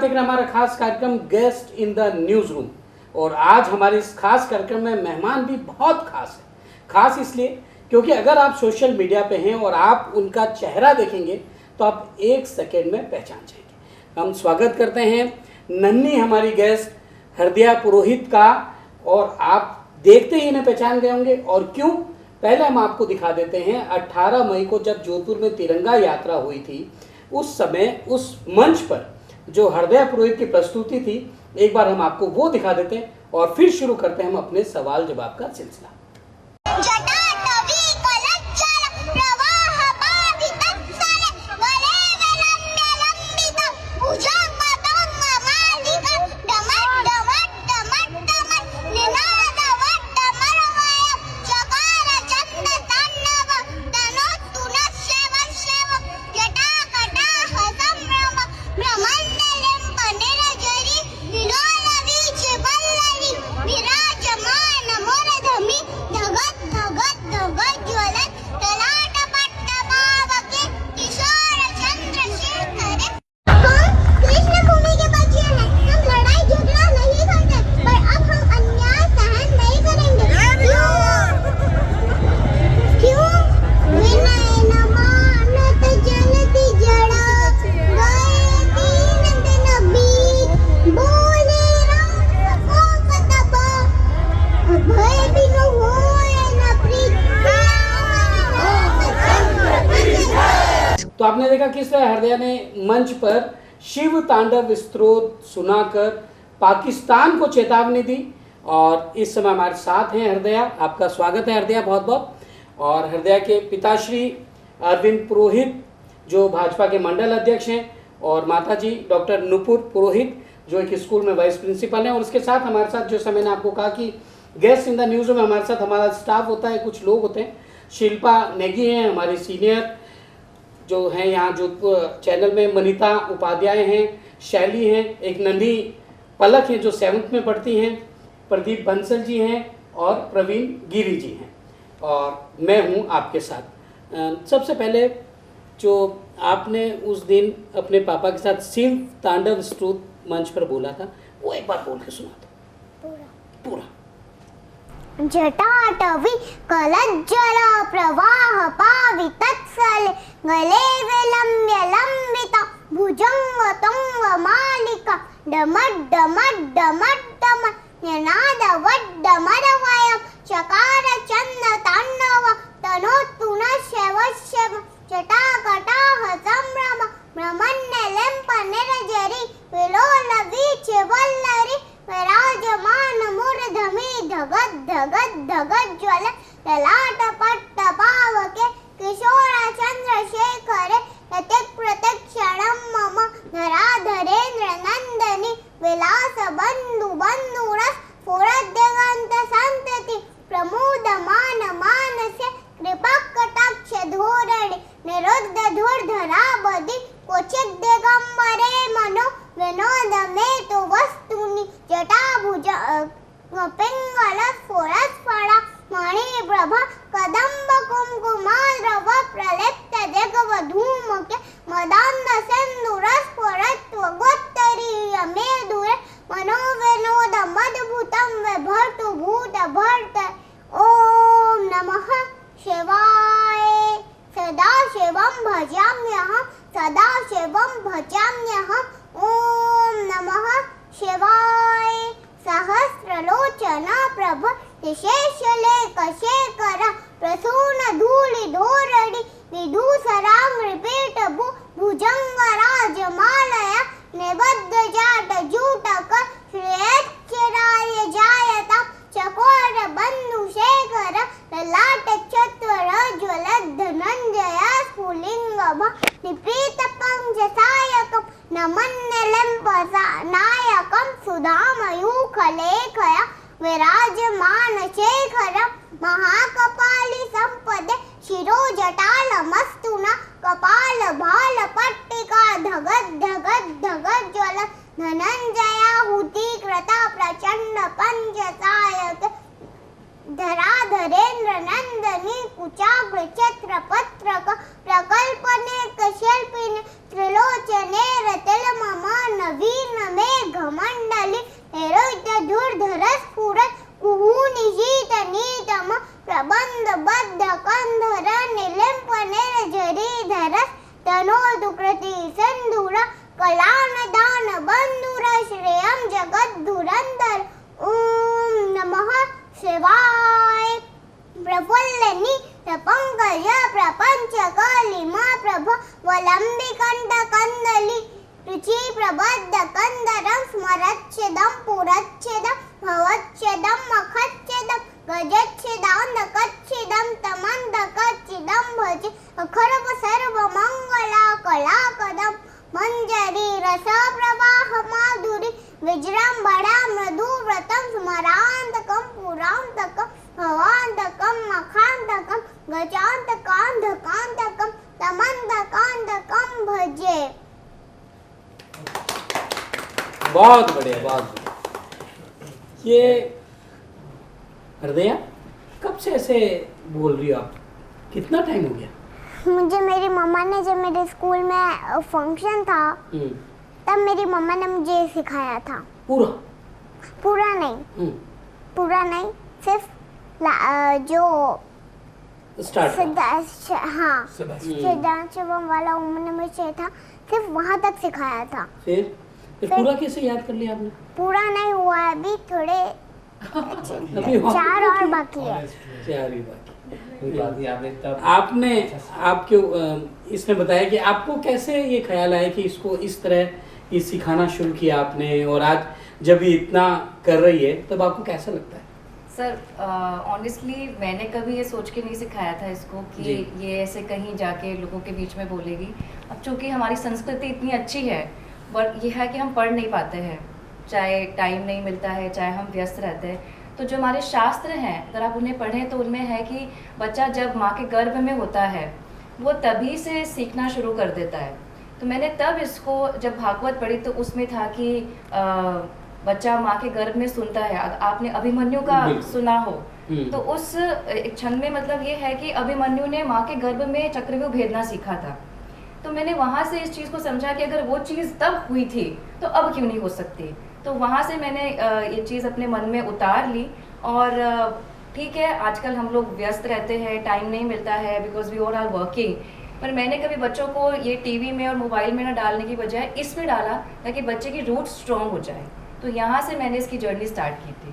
देख रहे हैं हमारा खास कार्यक्रम guest in the news room. और आज हमारे इस खास कार्यक्रम में मेहमान भी बहुत खास है। खास इसलिए क्योंकि अगर आप सोशल मीडिया पे हैं और आप उनका चेहरा देखेंगे तो आप 1 सेकेंड में पहचान जाएंगे। हम स्वागत करते हैं नन्ही हमारी गेस्ट हृदया पुरोहित का। और आप देखते ही इन्हें पहचान गए होंगे। और क्यों, पहले हम आपको दिखा देते हैं 18 मई को जब जोधपुर में तिरंगा यात्रा हुई थी, उस समय उस मंच पर जो हृदया पुरोहित की प्रस्तुति थी, एक बार हम आपको वो दिखा देते हैं और फिर शुरू करते हैं हम अपने सवाल जवाब का सिलसिला। तो आपने देखा किस तरह हृदया ने मंच पर शिव तांडव स्तोत्र सुनाकर पाकिस्तान को चेतावनी दी। और इस समय हमारे साथ हैं हृदया। आपका स्वागत है हृदया, बहुत बहुत। और हृदया के पिताश्री अरविंद पुरोहित जो भाजपा के मंडल अध्यक्ष हैं, और माताजी डॉक्टर नुपुर पुरोहित जो एक स्कूल में वाइस प्रिंसिपल हैं। और उसके साथ हमारे साथ, जो मैंने आपको कहा कि गेस्ट इन द न्यूज़ में हमारे साथ हमारा स्टाफ होता है, कुछ लोग होते हैं। शिल्पा नेगी हैं हमारी सीनियर जो हैं यहाँ जोधपुर चैनल में, मनीता उपाध्याय हैं, शैली हैं, एक नन्ही पलक हैं जो 7th में पढ़ती हैं, प्रदीप बंसल जी हैं और प्रवीण गिरी जी हैं, और मैं हूँ आपके साथ। सबसे पहले जो आपने उस दिन अपने पापा के साथ शिव तांडव स्तोत्र मंच पर बोला था, वो एक बार बोल के सुना दो पूरा। जटाटवी कलज्जल प्रवाह पावितत्सले गले विलम्ब्य लम्बिता भुजंग तुंग मालिका डमड्डमड्डमड्डम निनाद वड्डमरवयं चकार चंद तांडव तनोत्पुनश्यवश्यव जटाकटाह संभ्रम ब्रह्मण्यलिम्प निरजरी विलोल वीच वल्लरी विराजमान मूर्धमि धगद धगद धगद ज्वल ललाट पट्ट पावके किशोर चंद्रशेखर यतिक प्रत्यक्षणं मम धराधरेन्द्र नंदनी विलास बंधु बंधुरस स्फुरद्दिगंत संतति प्रमोदमान मानसे कृपा कटाक्ष धोरणे निरुद्ध धुर्धराबधि क्वचित् दिगंबरे मनो विनोद में तो वस्तुनि जटाभुज पिंगल स्फुरस्फला मणिप्रभा कदम्ब कुंकुमाद्रव प्रलिप्त जगवधूमके मदान्ध सिंधुरस्फुरत्व गोत्तरीय मेदुरे मनोविनोद मद्भुतं विभर्तु भूत भर्त। ओम नमः शिवाय। सदाशिवं भजाम्यहं सदाशिवं भजाम्यहं। ओम नमः शिवाय। सहस्रलोचना प्रभ शेषलेख शेखर प्रसून धूलि धोरणी विधूसरां रिपीटभु भुजंग राजमालया निबद्ध जाट जूटक श्रेयश्चिराय जायता चकोर बंधु शेखर ललाट चत्वर ज्वलद् धनंजय स्फुलिंगभ निप्रीत पंचसायकं नमन्यलिम्प नायकं सुधामयूखलेखया विराजमान शेखरं महाकपाली संपदे शिरोजटालमस्तुना कपाल भाल पट्टिका धगद धगद धगद ज्वल धनंजयाहुति कृता प्रचंड पंचसायक धराधर नरेंद्र नंदनी कुचाग्र छत्र पत्रक प्रकल्पने कशिल्पिने त्रिलोचने रतिल मम नवीन मेघ मंडली निरुद्ध धूर्धर स्फुरत् कुहूनिशीत नीतम प्रबंध बद्ध कंधर निलिम्पने जरीधर तनोतु कृति सिंधुर कलान दान बंधुर श्रेयम जगद्धुरंधर ओम नमः शिवाय। प्रफुल्लनी पंकज प्रपंच कलिमा प्रभ वलंबि कंठ कंदली रुचि प्रबद्ध कंदरम स्मरच्छेदम पुरच्छेदम भवच्छेदम मखच्छेदम गजच्छेदान्धकच्छेदम तमन्धकच्छेदम भजे अखरव सर्व मंगला कला कदम मंजरी रस प्रवाह माधुरी विजृंभणा मृदु व्रतम स्मरांतकम पुरांतकम भवांतकम मखांतकम गजांतकांधकांतकम तमंतकांतकम भजे। बहुत बढ़िया, बहुत बढ़िया। ये हृदया कब से ऐसे बोल रही हो आप? कितना टाइम हो गया? मुझे मेरी मम्मा ने, जब मेरे स्कूल में फंक्शन था तब मेरी मम्मा ने मुझे सिखाया था। पूरा नहीं, सिर्फ जो सिद्धांत शिवम वाला उन्होंने मुझे था, सिर्फ वहाँ तक सिखाया था। फिर पूरा कैसे याद कर लिया आपने? पूरा नहीं हुआ, अभी थोड़े 4 और बाकी है। 4 ही बाकी। आपने आपके इसने बताया कि आपको कैसे ये ख्याल आया कि इसको इस तरह ये सिखाना शुरू किया आपने, और आज जब ये इतना कर रही है तब आपको कैसा लगता है? सर ऑनेस्टली मैंने कभी ये सोच के नहीं सिखाया था इसको कि ये ऐसे कहीं जाके लोगों के बीच में बोलेगी। अब चूंकि हमारी संस्कृति इतनी अच्छी है, बट ये है कि हम पढ़ नहीं पाते हैं, चाहे टाइम नहीं मिलता है, चाहे हम व्यस्त रहते हैं। तो जो हमारे शास्त्र हैं अगर आप उन्हें पढ़ें तो उनमें है कि बच्चा जब माँ के गर्भ में होता है वो तभी से सीखना शुरू कर देता है। तो मैंने तब इसको जब भागवत पढ़ी तो उसमें था कि बच्चा माँ के गर्भ में सुनता है। आपने अभिमन्यु का सुना हो तो उस क्षण में मतलब ये है कि अभिमन्यु ने माँ के गर्भ में चक्रव्यूह भेदना सीखा था। तो मैंने वहाँ से इस चीज़ को समझा कि अगर वो चीज़ तब हुई थी तो अब क्यों नहीं हो सकती। तो वहाँ से मैंने ये चीज़ अपने मन में उतार ली। और ठीक है, आजकल हम लोग व्यस्त रहते हैं, टाइम नहीं मिलता है because we all are working, पर मैंने कभी बच्चों को ये टीवी में और मोबाइल में ना डालने की बजाय इसमें डाला ताकि बच्चे की रूट स्ट्रॉन्ग हो जाए। तो यहाँ से मैंने इसकी जर्नी स्टार्ट की थी।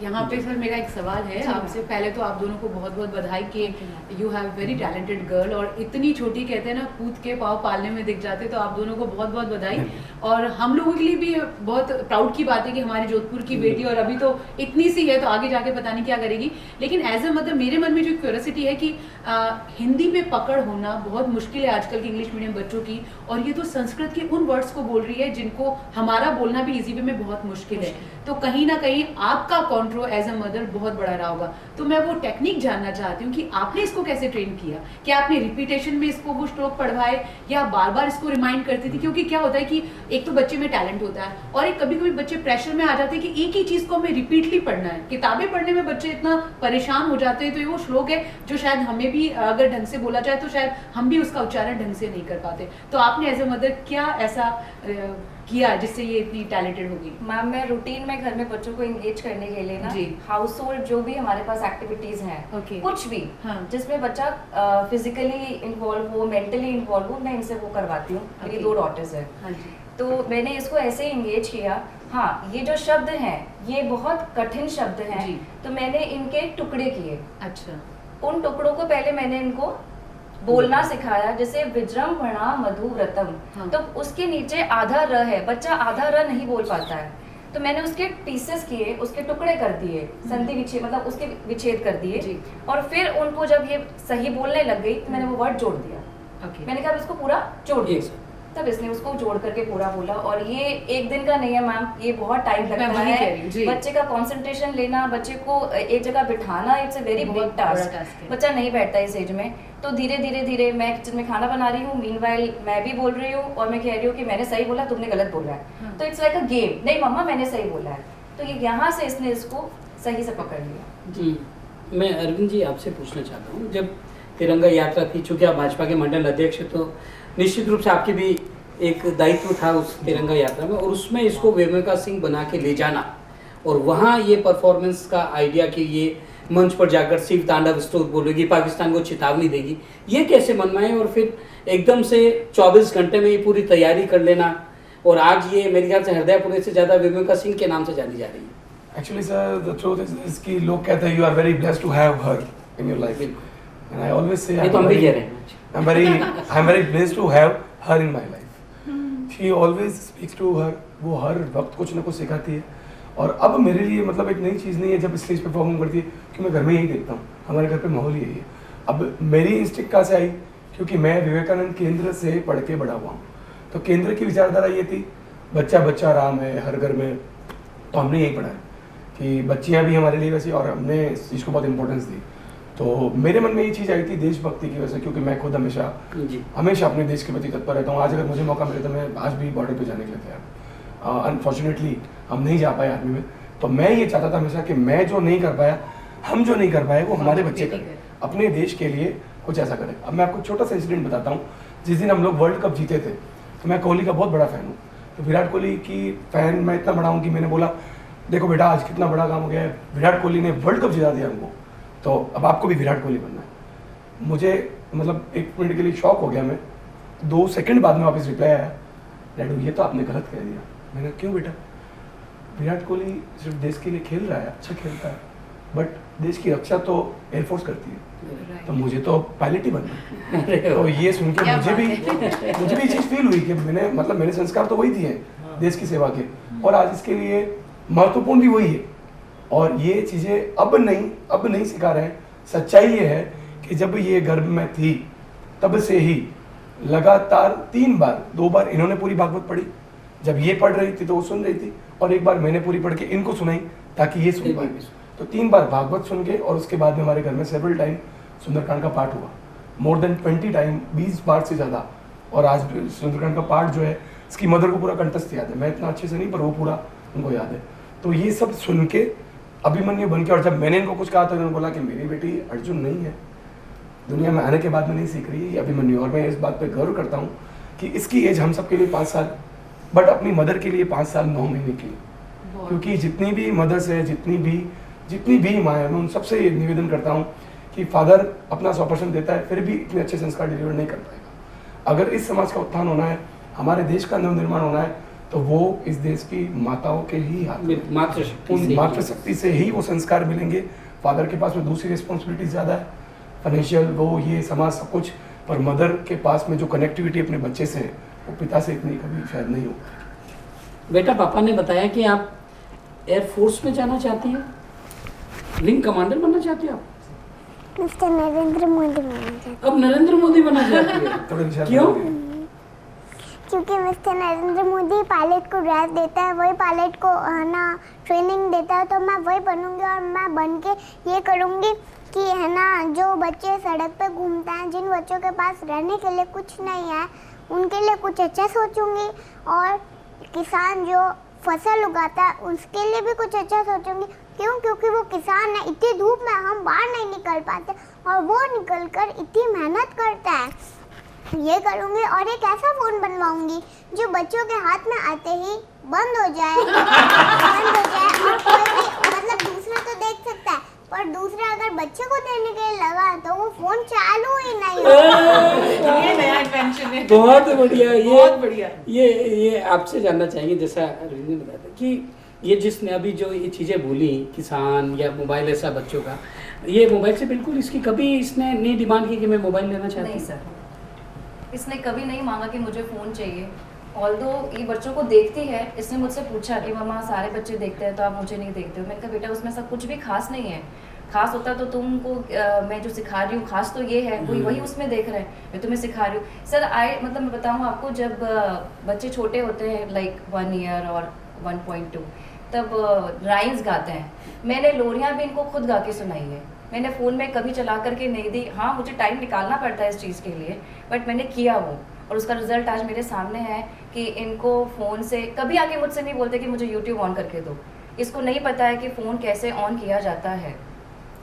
यहाँ पे सर मेरा एक सवाल है आपसे। पहले तो आप दोनों को बहुत बहुत बधाई कि you have very talented girl, और इतनी छोटी कहते हैं ना कूद के पाँव पालने में दिख जाते, तो आप दोनों को बहुत बहुत बधाई। और हम लोगों के लिए भी बहुत प्राउड की बात है कि हमारी जोधपुर की बेटी, और अभी तो इतनी सी है तो आगे जाके पता नहीं क्या करेगी। लेकिन एज ए मदर मेरे मन में जो क्यूरियोसिटी है कि हिंदी में पकड़ होना बहुत मुश्किल है आजकल के इंग्लिश मीडियम बच्चों की, और ये तो संस्कृत के उन वर्ड्स को बोल रही है जिनको हमारा बोलना भी इजी वे में बहुत मुश्किल है। तो कहीं ना कहीं आपका कंट्रोल एज अ मदर बहुत बड़ा रहा होगा। तो मैं वो टेक्निक जानना चाहती हूँ कि आपने इसको कैसे ट्रेन किया? क्या आपने रिपीटेशन में इसको वो श्लोक पढ़वाए या बार बार इसको रिमाइंड करती थी? क्योंकि क्या होता है कि एक तो बच्चे में टैलेंट होता है, और एक कभी कभी बच्चे प्रेशर में आ जाते हैं कि एक ही चीज को हमें रिपीटली पढ़ना है। किताबें पढ़ने में बच्चे इतना परेशान हो जाते हैं, तो ये वो श्लोक है जो शायद हमें भी अगर ढंग से बोला जाए तो शायद हम भी उसका उच्चारण ढंग से नहीं कर पाते। तो आपने एज ए मदर क्या ऐसा किया जिससे ये इतनी टैलेंटेड होगी? मैम मैं रूटीन में घर में बच्चों को एंगेज करने के लिए ना हाउस होल्ड जो भी हमारे पास एक्टिविटीज हैं कुछ भी जिसमें बच्चा फिजिकली इन्वॉल्व हो, मेंटली इन्वॉल्व हो, मैं इनसे वो करवाती हूँ। मेरी 2 डॉटर्स हैं, तो मैंने इसको ऐसे एंगेज किया। हाँ, ये जो शब्द हैं ये बहुत कठिन शब्द हैं, तो मैंने इनके टुकड़े किए। अच्छा, उन टुकड़ों को पहले मैंने इनको बोलना सिखाया, जैसे विजृंभणा मधु व्रतम। तो उसके नीचे आधा र है, बच्चा आधा र नहीं बोल पाता है, तो मैंने उसके पीसेस किए, उसके टुकड़े कर दिए, संधि विच्छेद मतलब उसके विच्छेद कर दिए। और फिर उनको जब ये सही बोलने लग गई तो मैंने वो वर्ड जोड़ दिया। मैंने कहा इसको पूरा जोड़ दिया, तब इसने उसको जोड़ करके पूरा बोला। और ये एक दिन का नहीं है मैम, ये बहुत टाइम लगता है। बच्चे का कंसंट्रेशन लेना, बच्चे को एक जगह बिठाना, it's a very big task. बच्चा नहीं बैठता इस एज में। तो धीरे धीरे धीरे मैं किचन में खाना बना रही हूँ, मीनवाइल मैं भी बोल रही हूँ और मैं कह रही हूँ कि मैंने सही बोला, तुमने गलत बोला है। तो इट्स लाइक अ गेम, नहीं मम्मा मैंने सही बोला है। तो ये यहाँ से इसने इसको सही से पकड़ लिया। जी, मैं अरविंद जी आपसे पूछना चाहता हूँ, जब तिरंगा यात्रा थी, चूँकि आप भाजपा के मंडल अध्यक्ष हैं, तो निश्चित रूप से आपकी भी एक दायित्व था उस तिरंगा यात्रा में, और उसमें इसको वेमिका सिंह बना के ले जाना और वहाँ ये परफॉर्मेंस का आइडिया कि ये मंच पर जाकर शिव तांडव स्तोत्र बोलेगी, पाकिस्तान को चेतावनी देगी, ये कैसे मन में आए और फिर एकदम से 24 घंटे में ये पूरी तैयारी कर लेना, और आज ये मेरे ख्याल से हृदयपुरे से ज़्यादा वेमिका सिंह के नाम से जानी जा रही है। Actually, sir, the truth is कि लोग कहते हैं you are very blessed to have her in your life, and I always say I'm very blessed to have her in my life. She always speaks to her, वो हर वक्त कुछ ना कुछ सिखाती है, और अब मेरे लिए मतलब एक नई चीज़ नहीं है जब स्टेज पे परफॉर्म करती है, कि मैं घर में यही देखता हूँ, हमारे घर पे माहौल यही है। अब मेरी इंस्टिंक्ट कहाँ से आई, क्योंकि मैं विवेकानंद केंद्र से पढ़ के बड़ा हुआ हूँ, तो केंद्र की विचारधारा ये थी बच्चा बच्चा राम है हर घर में, तो हमने यही पढ़ा है कि बच्चियाँ भी हमारे लिए वैसी, और हमने इस चीज़ को बहुत इंपॉर्टेंस दी। तो मेरे मन में ये चीज़ आई थी देशभक्ति की वजह से, क्योंकि मैं खुद हमेशा अपने देश के प्रति तत्पर रहता हूँ। आज अगर मुझे मौका मिले तो मैं आज भी बॉर्डर पे जाने के लिए तैयार। अनफॉर्चुनेटली हम नहीं जा पाए आर्मी में, तो मैं ये चाहता था हमेशा कि मैं जो नहीं कर पाया, हम जो नहीं कर पाए वो हमारे बच्चे करें, अपने देश के लिए कुछ ऐसा करें। अब मैं आपको छोटा सा इंसिडेंट बताता हूँ। जिस दिन हम लोग वर्ल्ड कप जीते थे, तो मैं कोहली का बहुत बड़ा फ़ैन हूँ, तो विराट कोहली की फ़ैन मैं इतना बड़ा हूँ कि मैंने बोला देखो बेटा आज कितना बड़ा काम हो गया है, विराट कोहली ने वर्ल्ड कप जिता दिया हमको, तो अब आपको भी विराट कोहली बनना है। मुझे मतलब 1 मिनट के लिए शॉक हो गया मैं, 2 सेकंड बाद में वापस रिप्लाई आया, डैडू ये तो आपने गलत कह दिया। मैंने क्यों बेटा, विराट कोहली सिर्फ देश के लिए खेल रहा है, अच्छा खेलता है, बट देश की रक्षा तो एयरफोर्स करती है, तो मुझे तो पायलट ही बनना है। तो ये सुन के मुझे भी ये चीज़ फील हुई कि मेरे संस्कार तो वही दिए देश की सेवा के, और आज इसके लिए महत्वपूर्ण भी वही है। और ये चीज़ें अब नहीं सिखा रहे हैं। सच्चाई ये है कि जब ये गर्भ में थी तब से ही लगातार 3 बार, 2 बार इन्होंने पूरी भागवत पढ़ी, जब ये पढ़ रही थी तो वो सुन रही थी, और 1 बार मैंने पूरी पढ़ के इनको सुनाई ताकि ये सुन पाए। तो 3 बार भागवत सुन के, और उसके बाद में हमारे घर में सेवरल टाइम सुंदरकांड का पाठ हुआ, मोर देन 20 टाइम, 20 बार से ज़्यादा। और आज सुंदरकांड का पाठ जो है इसकी मदर को पूरा कंठस्थ याद है, मैं इतना अच्छे से नहीं, पर वो पूरा उनको याद है। तो ये सब सुन के अभिमन्यु बन के, और जब मैंने इनको कुछ कहा तो उन्होंने बोला कि मेरी बेटी अर्जुन नहीं है, दुनिया में आने के बाद में नहीं सीख रही है, ये अभिमन्यु। और मैं इस बात पे गर्व करता हूँ कि इसकी एज हम सब के लिए 5 साल, बट अपनी मदर के लिए 5 साल 9 महीने की, क्योंकि जितनी भी मदर्स है, जितनी भी माँ है, मैं उन सबसे निवेदन करता हूँ कि फादर अपना 100% देता है, फिर भी इतने अच्छे संस्कार डिलीवर नहीं कर पाएगा। अगर इस समाज का उत्थान होना है, हमारे देश का नवनिर्माण होना है, तो वो इस देश की माताओं के ही हाथ में, मातृशक्ति से ही वो संस्कार मिलेंगे। फादर के पास में दूसरी रिस्पॉन्सिबिलिटी ज़्यादा है, फाइनेंशियल, वो ये समाज सब कुछ, पर मदर के पास में जो कनेक्टिविटी अपने बच्चे से है वो पिता से इतनी कभी शायद नहीं हो। बेटा, पापा ने बताया कि आप एयरफोर्स में जाना चाहती हैं, विंग कमांडर बनना चाहती हैं आप? मिस्टर नरेंद्र मोदी बनना चाहती हूँ। अब नरेंद्र मोदी बनना चाहती है? क्यों? क्योंकि मिस्टर नरेंद्र मोदी पायलट को ड्राइव देता है, वही पायलट को ना ट्रेनिंग देता है, तो मैं वही बनूंगी, और मैं बन के ये करूंगी कि है ना, जो बच्चे सड़क पे घूमते हैं, जिन बच्चों के पास रहने के लिए कुछ नहीं है, उनके लिए कुछ अच्छा सोचूंगी, और किसान जो फसल उगाता है उसके लिए भी कुछ अच्छा सोचूंगी। क्यों? क्योंकि वो किसान है, इतनी धूप में हम बाहर नहीं निकल पाते, और वो निकल कर इतनी मेहनत करता है। ये करूँगी, और एक ऐसा फ़ोन बनवाऊँगी जो बच्चों के हाथ में आते ही बंद हो जाए और कोई भी मतलब दूसरा तो देख सकता है, पर दूसरा अगर बच्चे को देने के लिए लगा तो वो फ़ोन चालू ही नहीं होगा। ये नया इन्वेंशन है। बहुत बढ़िया। बहुत बढ़िया। ये आपसे जानना चाहेंगे, जैसा अरविंद ने बताया था कि ये जिसने अभी जो ये चीज़ें बोली, किसान या मोबाइल ऐसा बच्चों का, ये मोबाइल से बिल्कुल इसकी कभी इसने नहीं डिमांड की कि मैं मोबाइल लेना चाहती हूँ? नहीं सर, इसने कभी नहीं मांगा कि मुझे फ़ोन चाहिए। ऑल्दो ये बच्चों को देखती है, इसने मुझसे पूछा कि मम्मा सारे बच्चे देखते हैं तो आप मुझे नहीं देखते हो। मैंने कहा बेटा उसमें सब कुछ भी खास नहीं है, खास होता तो तुमको मैं जो सिखा रही हूँ खास तो ये है, वही उसमें देख रहे हैं, मैं तुम्हें सिखा रही हूँ। सर मतलब मैं बताऊँ आपको, जब बच्चे छोटे होते हैं लाइक 1 ईयर और 1.2, तब राइम्स गाते हैं। मैंने लोरियाँ भी इनको खुद गा के सुनाई है, मैंने फ़ोन में कभी चला करके नहीं दी। हाँ मुझे टाइम निकालना पड़ता है इस चीज़ के लिए, बट मैंने किया वो, और उसका रिजल्ट आज मेरे सामने है कि इनको फ़ोन से कभी आके मुझसे नहीं बोलते कि मुझे यूट्यूब ऑन करके दो। इसको नहीं पता है कि फ़ोन कैसे ऑन किया जाता है।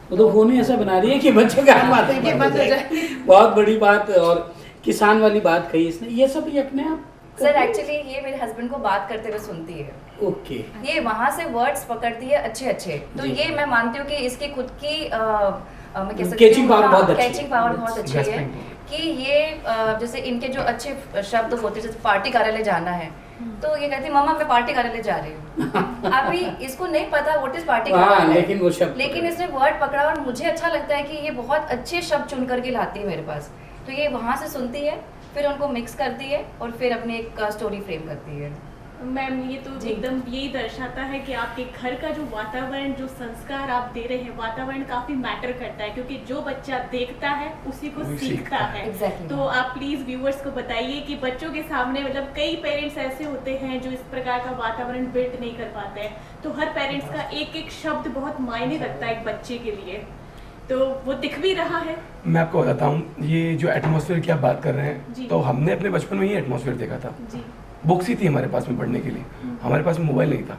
वो तो फोन ही ऐसा बना रही है कि बच्चे का बातें ही बंद हो जाए। बहुत बड़ी बात। और किसान वाली बात कही इसने, ये सब ये अपने आप सर एक्चुअली ये मेरे हस्बैंड को बात करते हुए सुनती है। ओके। ये वहाँ से वर्ड्स पकड़ती है अच्छे अच्छे, तो ये मैं मानती हूँ कि इसकी खुद की मैं कह सकती कैचिंग पावर बहुत अच्छी है। कैचिंग पावर बहुत अच्छी है कि ये जैसे इनके जो अच्छे शब्द होते हैं, जैसे पार्टी कार्यालय जाना है तो ये कहती मम्मा मैं पार्टी कार्यालय जा रही हूँ। अभी इसको नहीं पता व्हाट इज पार्टी कार्यालय, लेकिन इसने वर्ड पकड़ा और मुझे अच्छा लगता है कि ये बहुत अच्छे शब्द चुन करके लाती है मेरे पास। तो ये वहाँ से सुनती है, फिर उनको मिक्स करती है और फिर अपनी एक स्टोरी फ्रेम करती है। मैम ये तो एकदम यही दर्शाता है कि आपके घर का जो वातावरण, जो संस्कार आप दे रहे हैं, वातावरण काफी मैटर करता है, क्योंकि जो बच्चा देखता है उसी को सीखता है। Exactly. तो आप प्लीज व्यूअर्स को बताइए कि बच्चों के सामने मतलब कई पेरेंट्स ऐसे होते हैं जो इस प्रकार का वातावरण बिल्ड नहीं कर पाते हैं, तो हर पेरेंट्स का एक एक शब्द बहुत मायने रखता है एक बच्चे के लिए, तो वो दिख भी रहा है। मैं आपको बताता हूँ, ये जो एटमॉस्फेयर की आप बात कर रहे हैं, तो हमने अपने बचपन में ही एटमॉस्फेयर देखा था। बुक्स ही थी हमारे पास में पढ़ने के लिए, हमारे पास में मोबाइल नहीं था।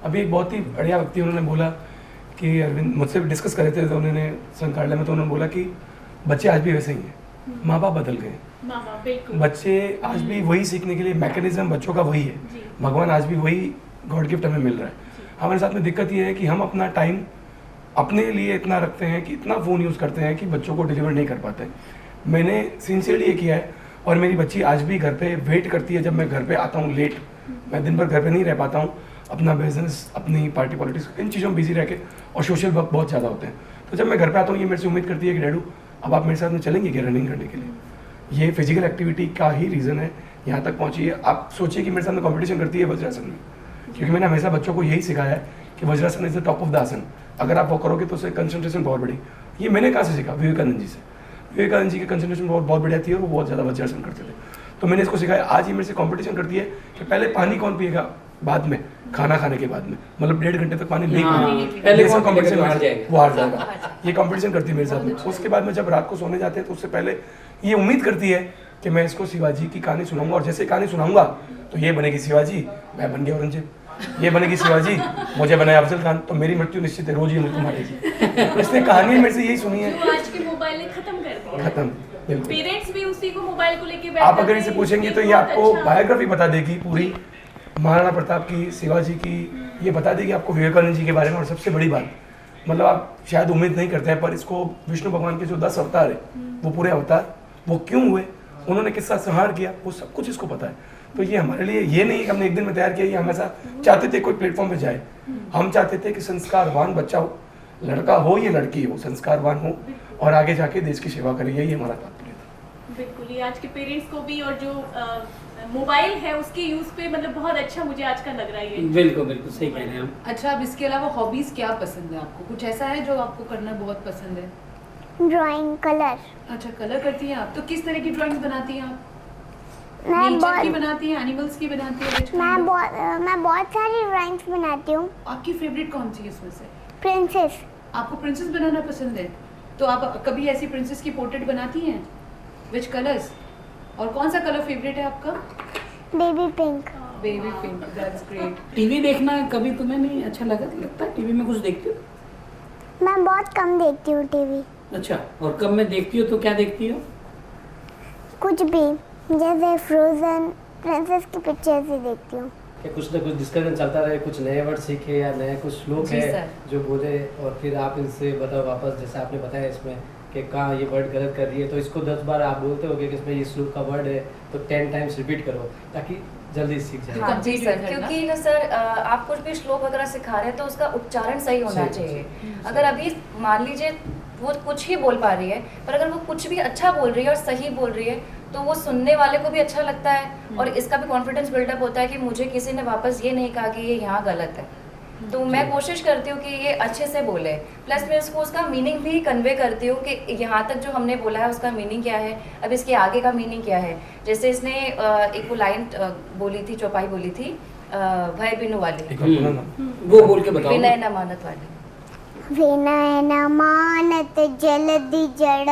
अभी एक बहुत ही बढ़िया व्यक्ति उन्होंने बोला कि अरविंद मुझसे डिस्कस कर रहे थे, तो उन्होंने संकार्यालय में, तो उन्होंने बोला कि बच्चे आज भी वैसे ही हैं, माँ बाप बदल गए, बच्चे आज भी वही सीखने के लिए मैकेनिज्म बच्चों का वही है, भगवान आज भी वही गॉड गिफ्ट हमें मिल रहा है। हमारे साथ में दिक्कत ये है कि हम अपना टाइम अपने लिए इतना रखते हैं कि इतना फ़ोन यूज़ करते हैं कि बच्चों को डिलीवर नहीं कर पाते। मैंने सिंसियरली ये किया है और मेरी बच्ची आज भी घर पे वेट करती है जब मैं घर पे आता हूँ लेट। मैं दिन भर घर पे नहीं रह पाता हूँ, अपना बिजनेस, अपनी पार्टी पॉलिटिक्स, इन चीज़ों में बिजी रह के, और सोशल वर्क बहुत ज़्यादा होते हैं। तो जब मैं घर पे आता हूँ ये मेरे से उम्मीद करती है कि डैडू अब आप मेरे साथ में चलेंगे क्या रनिंग करने के लिए। ये फिजिकल एक्टिविटी का ही रीज़न है यहाँ तक पहुँची है। आप सोचिए कि मेरे साथ में कॉम्पिटिशन करती है वज्रासन में, क्योंकि मैंने हमेशा बच्चों को यही सिखाया है कि vajrasana is the top of the आसन। अगर आप वो करोगे तो उससे कंसंट्रेशन बहुत बड़ी। ये मैंने कहाँ से सीखा? विवेकानंद जी से। विवेकानंद जी की कंसंट्रेशन बहुत बढ़िया थी और वो बहुत ज़्यादा वज्रासन करते थे, तो मैंने इसको सिखाया। आज ये मेरे से कंपटीशन करती है कि पहले पानी कौन पिएगा, बाद में खाना खाने के बाद में, मतलब 1.5 घंटे तक पानी नहीं पिएगा, पहले कौन कंपटीशन वो हार जाएगा। ये कंपटीशन करती है मेरे साथ में। उसके बाद में जब रात को सोने जाते हैं तो उससे पहले ये उम्मीद करती है कि मैं इसको शिवाजी की कहानी सुनाऊंगा, और जैसे कहानी सुनाऊंगा तो ये बनेगी शिवाजी, मैं बन गया औरंगजेब, ये बनेगी शिवाजी, मुझे बनाया अफजल खान, तो मेरी मृत्यु निश्चित है, रोज ही मृत्यु मारेगी। इसने कहानी मेरे से यही सुनी है। तो आज के मोबाइल ने खत्म कर दिया, खत्म। पेरेंट्स भी उसी को मोबाइल को लेके आप अगर इसे पूछेंगे तो ये आपको बायोग्राफी बता देगी पूरी, महाराणा प्रताप की, शिवाजी की, ये बता देगी आपको विवेकानंद जी के बारे में। और सबसे बड़ी बात, मतलब आप शायद उम्मीद नहीं करते हैं, पर इसको विष्णु भगवान के जो 10 अवतार है, वो पूरे अवतार वो क्यों हुए, उन्होंने किस साथ संहार किया, वो सब कुछ इसको पता है। तो ये हमारे लिए ये नहीं कि हमने एक दिन में तैयार किया, ये हमेशा चाहते थे कोई प्लेटफॉर्म पे जाए। हम चाहते थे कि संस्कारवान बच्चा हो, लड़का हो या लड़की हो, संस्कारवान हो और आगे जाके देश की सेवा करे, यही हमारा तात्पर्य था। बिल्कुल, ये आज के पेरेंट्स को भी, और जो मोबाइल है उसके यूज पे मतलब बहुत अच्छा मुझे आज का लग रहा है। बिल्कुल बिल्कुल सही कह रहे हैं हम। अच्छा, अब इसके अलावा हॉबीज क्या पसंद है आपको? कुछ ऐसा है जो आपको करना बहुत पसंद है? Drawing, colour. अच्छा, कलर करती हैं आप। तो किस तरह की ड्राइंग्स बनाती हैं आप? मैं नेचर की बनाती हैं, एनिमल्स की बनाती हैं? मैं बहुत सारी ड्राइंग्स बनाती हूँ। आपकी फेवरेट कौन सी है इसमें से? प्रिंसेस। आपको प्रिंसेस बनाना पसंद है? तो आप कभी ऐसी प्रिंसेस की पोर्ट्रेट बनाती हैं? विच कलर्स? और कौन सा कलर फेवरेट है आपका? Baby pink. Baby pink, that's great. TV देखना कभी तुम्हें नहीं अच्छा लगता? टीवी में कुछ देखती हो? मैं बहुत कम देखती हूँ टीवी। अच्छा, और कब मैं देखती हो तो क्या देखती हो? कुछ भी, जैसे फ्रोजन, प्रिंसेस की पिक्चर्स ही देखती हूँ। कुछ ना कुछ डिस्कशन चलता रहे, कुछ नए वर्ड सीखे या नए कुछ श्लोक है जो बोले, और फिर आप इनसे बताओ वापस, जैसे आपने बताया इसमें कि कहाँ ये वर्ड गलत कर रही है, तो इसको 10 बार आप बोलते हो कि इसमें ये श्लोक का वर्ड है, तो 10 टाइम्स रिपीट करो ताकि जल्दी सीख जाए। हाँ जी सर, क्योंकि ना सर आप कुछ भी श्लोक वगैरह सिखा रहे हैं तो उसका उच्चारण सही होना चाहिए। अगर अभी मान लीजिए वो कुछ ही बोल पा रही है, पर अगर वो कुछ भी अच्छा बोल रही है और सही बोल रही है तो वो सुनने वाले को भी अच्छा लगता है और इसका भी कॉन्फिडेंस बिल्डअप होता है कि मुझे किसी ने वापस ये नहीं कहा कि ये यहाँ गलत है। तो मैं कोशिश करती हूँ कि ये अच्छे से बोले, प्लस मैं उसको उसका मीनिंग भी कन्वे करती हूँ कि यहाँ तक जो हमने बोला है उसका मीनिंग क्या है, अब इसके आगे का मीनिंग क्या है। जैसे इसने एक वो लाइन बोली थी, चौपाई बोली थी, भय बिनु वाली, वो बोल के बताओ। विनय न मानत वाली। विनय न मानत जल्दी जड़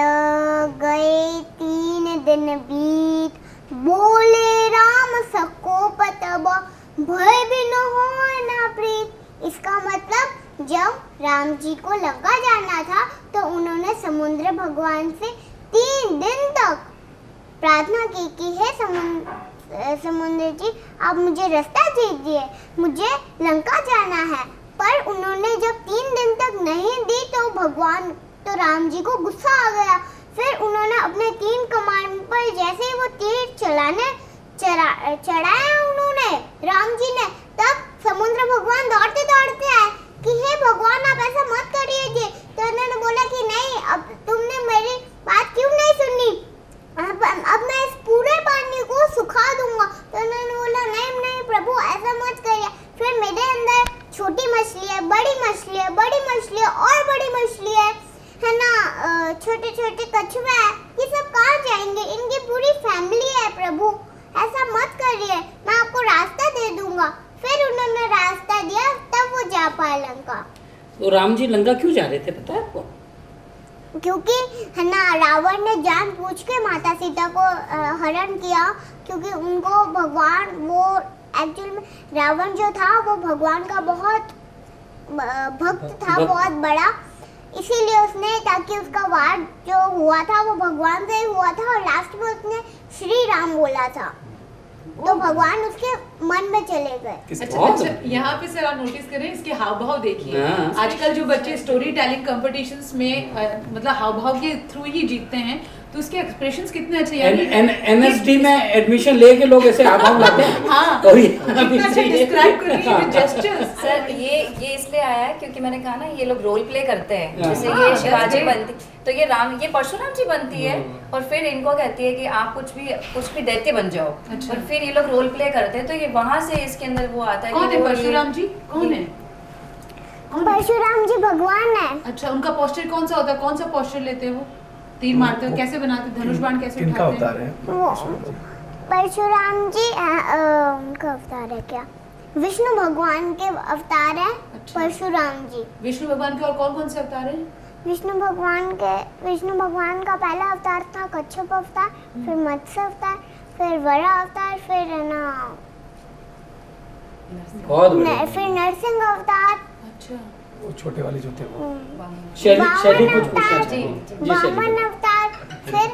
गए 3 दिन बीत, बोले राम सको पतबा भय बिनु हो न प्रीत। इसका मतलब जब राम जी को लंका जाना था तो उन्होंने समुद्र भगवान से 3 दिन तक प्रार्थना की कि हे समुद्र जी आप मुझे रास्ता दीजिए, मुझे लंका जाना है। पर उन्होंने जब 3 दिन तक नहीं दी तो राम जी को गुस्सा आ गया। फिर उन्होंने अपने 3 कमान पर जैसे ही वो तीर चढ़ाया उन्होंने राम जी ने, तब समुद्र भगवान दौड़ते दौड़ते आए कि हे भगवान आप ऐसा मत करिए जी। तो उन्होंने बोला कि नहीं, अब तुमने मेरी बात क्यों नहीं सुनी, अब मैं इस पूरे पानी को सुखा दूंगा। तो उन्होंने बोला नहीं प्रभु ऐसा मत करिए। फिर मेरे अंदर छोटी मछली है, बड़ी मछली है, बड़ी मछली है और बड़ी मछली है ना, छोटे छोटे कछुए हैं, ये सब कहाँ जाएंगे, इनकी पूरी फैमिली है प्रभु, ऐसा मत करिए, मैं आपको रास्ता दे दूंगा। फिर उन्होंने रास्ता दिया, तब वो जा पाए लंका। तो राम जी लंका क्यों जा रहे थे पता है आपको? क्योंकि है ना रावण ने जानबूझ के माता सीता को हरण किया, क्योंकि उनको भगवान, वो एक्चुअल में रावण जो था वो भगवान का बहुत भक्त था, बहुत बड़ा, इसीलिए उसने, ताकि उसका वार जो हुआ था वो भगवान से ही हुआ था और लास्ट में उसने श्री राम बोला था, तो भगवान उसके मन में चले गए। अच्छा, यहाँ पे सर आप नोटिस करें इसके हाव भाव देखिए। आजकल जो बच्चे स्टोरी टेलिंग कॉम्पिटिशंस में मतलब हाव भाव के थ्रू ही जीतते हैं, तो उसके एक्सप्रेशंस कितने अच्छे हैं। एनएसडी में एडमिशन लेके लोग ऐसे हाव भाव लाते हैं। हाँ, और कितना अच्छा डिस्क्राइब कर रही है जेस्चर्स। सर ये इसलिए आया है क्योंकि मैंने कहा ना ये लोग रोल प्ले करते हैं, जैसे ये शिवाजी बनती तो ये परशुराम जी बनती है, और फिर इनको कहती है कि आप कुछ भी दैत्य बन जाओ। अच्छा। और फिर ये लोग रोल प्ले करते हैं, तो ये वहाँ से इसके अंदर वो आता है। कौन है परशुराम जी? कौन है? परशुराम जी भगवान है। अच्छा, उनका पोस्चर कौन सा होता है? कौन सा पोस्चर लेते हो? तीर मारते हो, कैसे बनाते, धनुष बाण कैसे उठाते हैं? परशुराम जी उनका अवतार है क्या? विष्णु भगवान के अवतार है। अच्छा। परशुराम जी विष्णु भगवान के और कौन कौन से अवतार हैं? विष्णु भगवान का पहला अवतार था कच्छप अवतार, फिर मत्स्य अवतार, फिर वरा अवतार, फिर ना फिर नरसिंह अवतार। अच्छा, वो छोटे वाले जो थे वो वामन अवतार, फिर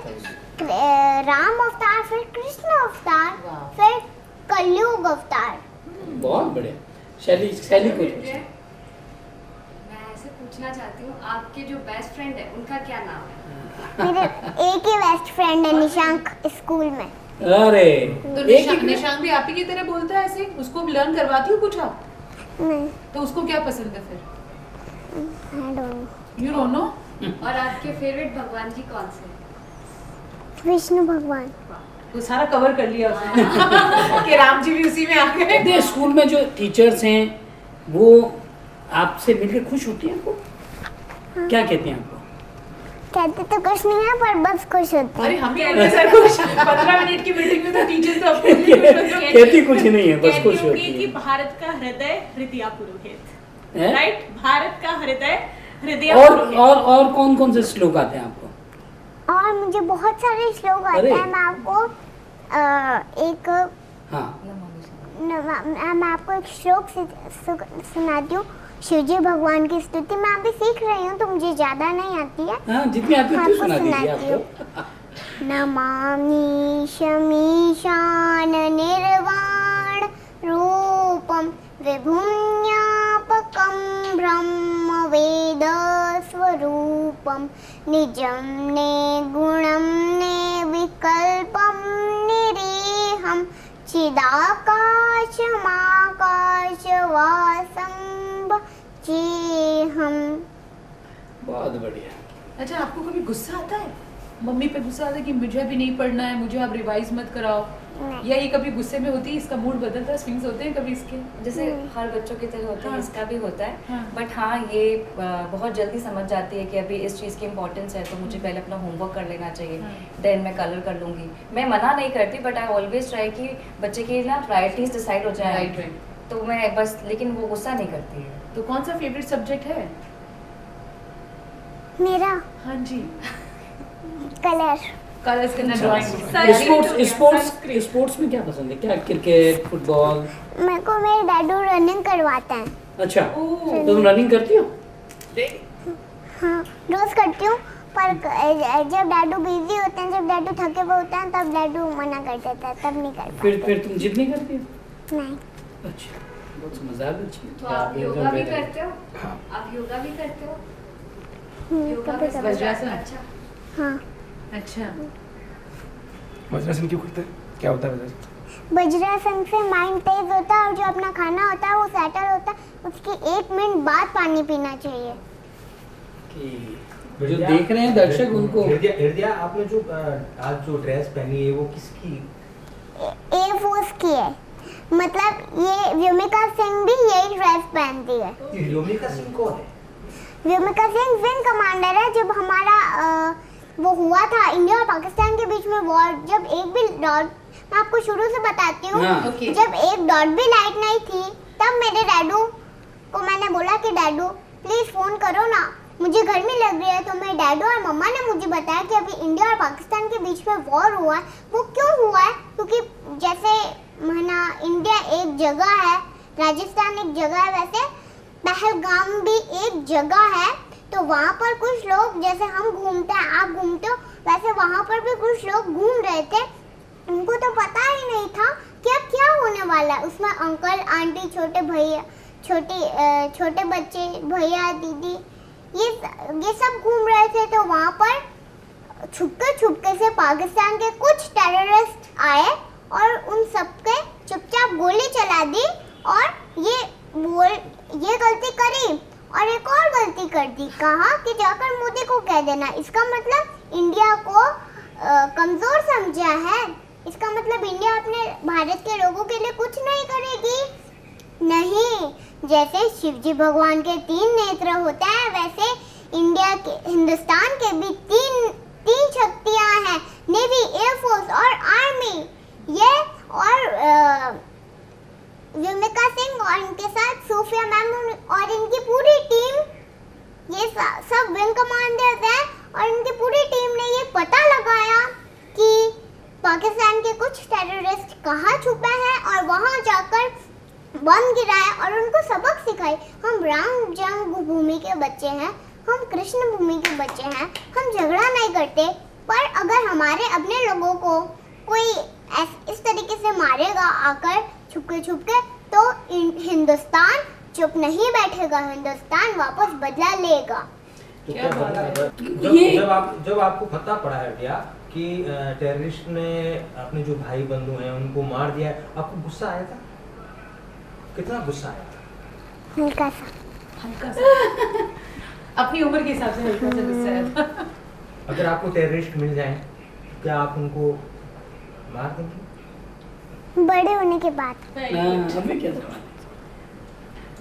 राम अवतार, फिर कृष्ण अवतार, फिर कलयुग अवतार। बहुत बढ़िया। शैली कुछ मैं ऐसे पूछना चाहती हूँ, आपके जो बेस्ट फ्रेंड है उनका क्या नाम है? मेरे एक ही बेस्ट फ्रेंड है, निशांक, स्कूल में। अरे तो निशांक भी आप ही की तरह बोलता है ऐसे? उसको लर्न करवाती हो कुछ आप? नहीं। तो उसको क्या पसंद है फिर? I don't know. You don't know? और आपके फेवरेट भगवान जी कौन से? विष्णु भगवान। तो सारा कवर कर लिया उसने कि राम जी भी उसी में आ गए। देखिए स्कूल में जो टीचर्स हैं वो आपसे मिलकर खुश होती हैं आपको? हाँ। क्या कहते हैं आपको? कहते तो कुछ नहीं है, पर बस खुश होते हैं। अरे हम भी होते सर कुछ 15 मिनट की मीटिंग में तो टीचर्स तो अपने कहती कुछ नहीं है, बस खुश होती है। कि भारत का हृदय हृदय पुरोहित, राइट? भारत का हृदय और कौन से श्लोक आते हैं आपको? और मुझे बहुत सारे श्लोक आते हैं। मैं आपको एक श्लोक सुनाती हूँ, शिवजी भगवान की स्तुति। मैं अभी सीख रही हूँ तो मुझे ज्यादा नहीं आती है। हाँ, जितनी आती है तो सुना दीजिए आपको। नमामि शमीशान निर्वाण रूपम विभुं ज्ञापकं ब्रह्म वेद स्वरूपम निजं निर्गुणं निर्विकल्पं निरीहं चिदाकाशमाकाशवासं भजेऽहम्। बहुत बढ़िया। अच्छा, आपको कभी गुस्सा आता है? मम्मी पे गुस्सा आता है कि मुझे भी नहीं पढ़ना है, मुझे आप रिवाइज मत कराओ, या ये कभी गुस्से में होती है, इसका मूड बदलता है, स्विंग्स होते हैं कभी इसके? जैसे हर बच्चों की तरह होता है, इसका भी होता है। हाँ। बट हाँ, ये बहुत जल्दी समझ जाती है कि अभी इस चीज़ की इम्पोर्टेंस है, तो मुझे पहले अपना होमवर्क कर लेना चाहिए, देन मैं कलर कर लूँगी। मैं मना नहीं करती, बट आई ऑलवेज ट्राई कि बच्चे की ना प्रायोरिटीज डिसाइड हो जाए। तो मैं बस, लेकिन वो गुस्सा नहीं करती है। तो कौन सा फेवरेट सब्जेक्ट है मेरा? हाँ जी, कलर्स करना, ड्राइंग। स्पोर्ट्स में क्या पसंद है? क्या क्रिकेट, फुटबॉल? मेरे को मेरे डैडू रनिंग करवाते हैं। अच्छा, तो तुम रनिंग करती हो? हाँ, रोज करती हूँ, पर जब डैडू बिजी होते हैं, जब डैडू थके हुए होते हैं, तब डैडू मना कर देता है, तब नहीं करता। फिर तुम जिद नहीं करती हो? नहीं। अच्छा, बहुत समझदार बच्ची। तो आप योगा भी करते हो? आप योगा भी करते हो? योगा कभी भी कभी। वज्रासन? अच्छा। हाँ। अच्छा, वज्रासन क्यों करते हैं? क्या होता है वज्रासन? वज्रासन से माइंड तेज होता है और जो अपना खाना होता है वो सेटल होता है। उसके 1 मिनट बाद पानी पीना चाहिए। जो देख रहे हैं दर्शक उनको। हृदया, आपने जो आज जो ड्रेस पहनी है वो किसकी? एयर फोर्स की है। मतलब ये व्योमिका सिंह भी यही ड्रेस पहनती है। व्योमिका सिंह कौन है? व्योमिका सिंह विंग कमांडर है। जब हमारा वो हुआ था इंडिया और पाकिस्तान के बीच में वॉर, जब एक भी डॉट, मैं आपको शुरू से बताती हूँ, जब एक डॉट भी लाइट नहीं थी, तब मेरे डैडू को मैंने बोला कि डैडू प्लीज फोन करो ना, मुझे गर्मी लग रही है। तो मेरे डैडू और मम्मा ने मुझे बताया कि अभी इंडिया और पाकिस्तान के बीच में वॉर हुआ है। वो क्यों हुआ है? क्योंकि जैसे ना इंडिया एक जगह है, राजस्थान एक जगह है, वैसे पहलगाम भी एक जगह है। तो वहाँ पर कुछ लोग, जैसे हम घूमते हैं, आप घूमते हो, वैसे वहाँ पर भी कुछ लोग घूम रहे थे। उनको तो पता ही नहीं था कि अब क्या होने वाला है। उसमें अंकल आंटी, छोटे भैया, छोटे बच्चे, भैया दीदी, ये सब घूम रहे थे। तो वहाँ पर छुपके से पाकिस्तान के कुछ टेररिस्ट आए और उन सबके चुपचाप गोली चला दी और ये गलती करी और एक और गलती कर दी। कहा कि जाकर मोदी को कह देना। इसका मतलब इंडिया को कमजोर समझा है। इसका मतलब इंडिया अपने भारत के लोगों के लिए कुछ नहीं करेगी। नहीं, जैसे शिवजी भगवान के 3 नेत्र होते हैं, वैसे हिंदुस्तान के भी तीन शक्तियां हैं, नेवी, एयरफोर्स और आर्मी। ये और व्योमिका सिंह और इनके साथ सूफिया मैम और इनकी पूरी टीम, ये सब विंग कमांडर्स हैं और इनकी पूरी टीम ने ये पता लगाया कि पाकिस्तान के कुछ टेररिस्ट कहाँ छुपे हैं और वहाँ जाकर बम गिराया और उनको सबक सिखाई। हम राम जन्मभूमि के बच्चे हैं, हम कृष्ण भूमि के बच्चे हैं, हम झगड़ा नहीं करते। पर अगर हमारे अपने लोगों को कोई इस तरीके से मारेगा आकर छुपके, तो हिंदुस्तान चुप नहीं बैठेगा, हिंदुस्तान वापस बदला लेगा। जब आपको पता पड़ा है भैया कि टेररिस्ट ने अपने जो भाई बंधु हैं उनको मार दिया है, आपको गुस्सा आया था? कितना गुस्सा आया था? हल्का सा। अपनी उम्र के हिसाब से हल्का सा गुस्सा आया था। अगर आपको टेररिस्ट मिल जाए, क्या आप उनको मार देंगे? बड़े होने के बाद। हमें क्या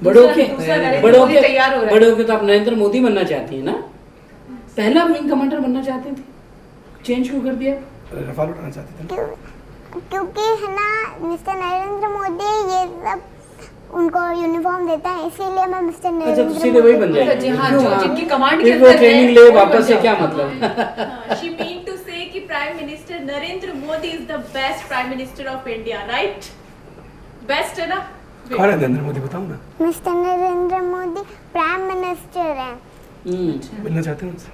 बड़े होके तो आप नरेंद्र मोदी बनना चाहती हैं ना? पहला विंग कमांडर बनना चाहती थी, चेंज क्यों कर दिया? रफाल उठाना चाहते थे। क्योंकि है ना मिस्टर नरेंद्र मोदी ये सब उनको यूनिफॉर्म देता है, इसीलिए मैं मिस्टर नरेंद्र मोदी। सीधे वही बन जाएंगे। जी हाँ, जो जिनकी कमांड के अंदर ट्रेनिंग ले वापस से क्या मतलब? She mean to say कि prime minister Narendra Modi is the best prime minister of India, right? Best है ना? कौन है नरेंद्र मोदी, बताओ ना। Mister Narendra Modi prime minister हैं। मिलना चाहते हैं उनसे?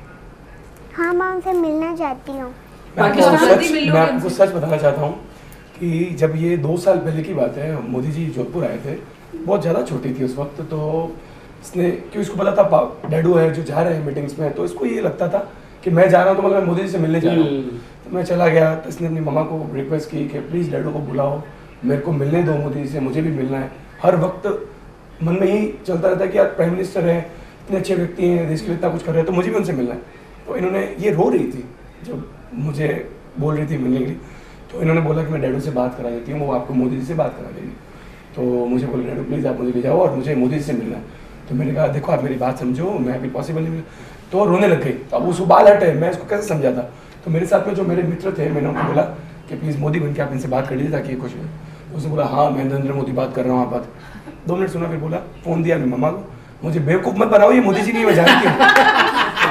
हाँ, मैं उनसे मिलना चाहती हूँ। मैं आपको सच बताना चाहता हूँ कि जब ये 2 साल पहले की बात है, मोदी जी जोधपुर आए थे, बहुत ज़्यादा छोटी थी उस वक्त। तो इसने, क्यों इसको पता था डैडू है जो जा रहे हैं मीटिंग्स में, तो इसको ये लगता था कि मैं जा रहा हूँ तो मतलब मैं मोदी जी से मिलने जा रहा हूँ। तो मैं चला गया, तो इसने अपनी मम्मा को रिक्वेस्ट की कि प्लीज़ डैडू को बुलाओ, मेरे को मिलने दो मोदी जी से, मुझे भी मिलना है। हर वक्त मन में ही चलता रहता है कि यार प्राइम मिनिस्टर है, इतने अच्छे व्यक्ति हैं, देश के लिए इतना कुछ कर रहे हैं, तो मुझे भी उनसे मिलना है। तो इन्होंने, ये रो रही थी जब मुझे बोल रही थी मिलने के लिए, तो इन्होंने बोला कि मैं डैडू से बात करा देती हूँ, वो आपको मोदी जी से बात करा देंगे। तो मुझे बोले डैडू प्लीज़ आप मुझे ले जाओ और मुझे मोदी जी से मिलना है। तो मैंने कहा देखो आप मेरी बात समझो, मैं अभी पॉसिबल नहीं। तो रोने लग गई। तो अब वो बाल हटे, मैं इसको कैसे समझाता? तो मेरे साथ में जो मेरे मित्र थे, मैंने उनको बोला कि प्लीज़ मोदी बन के आप इनसे बात कर लीजिए ताकि ये खुश हो। तो उसने बोला हाँ मैं नरेंद्र मोदी बात कर रहा हूँ, आप बात। 2 मिनट सुना, फिर बोला, फ़ोन दिया मेरी मम्मा को, मुझे बेवकूफ़ मत बनाओ, ये मोदी जी नहीं, मैं जानती हूँ,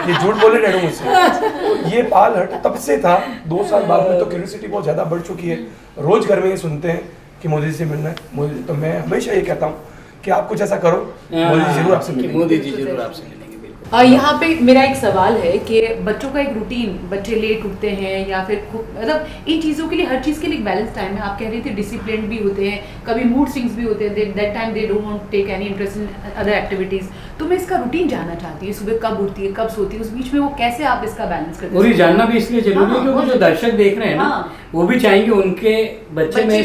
ये झूठ बोले डैडू मुझसे। तो ये बाल हट तब से था। 2 साल बाद में तो क्यूरियोसिटी बहुत ज़्यादा बढ़ चुकी है। रोज़ घर में ये सुनते हैं कि मोदी जी से मिलना है, मोदी। तो मैं हमेशा ये कहता हूँ कि आप कुछ ऐसा करो, मोदी जी जरूर आपसे मिलेंगे। मोदी जी जरूर आपसे मिलेंगे, बिल्कुल। यहाँ पे मेरा एक सवाल है कि बच्चों का एक रूटीन, बच्चे लेट उठते हैं या फिर मतलब इन चीज़ों के लिए, हर चीज़ के लिए एक बैलेंस टाइम है। आप कह रही थी डिसिप्लिन भी होते हैं, कभी मूड स्विंग्स भी होते हैं, that time they don't want take any interest in other activities. तो मैं इसका रूटीन जानना चाहती हूँ, सुबह कब उठती है, कब सोती है, उस बीच में वो कैसे आप इसका बैलेंस करते हैं? और ये जानना भी इसलिए जरूरी है क्योंकि जो दर्शक देख रहे हैं ना, वो भी चाहेंगे उनके बच्चे में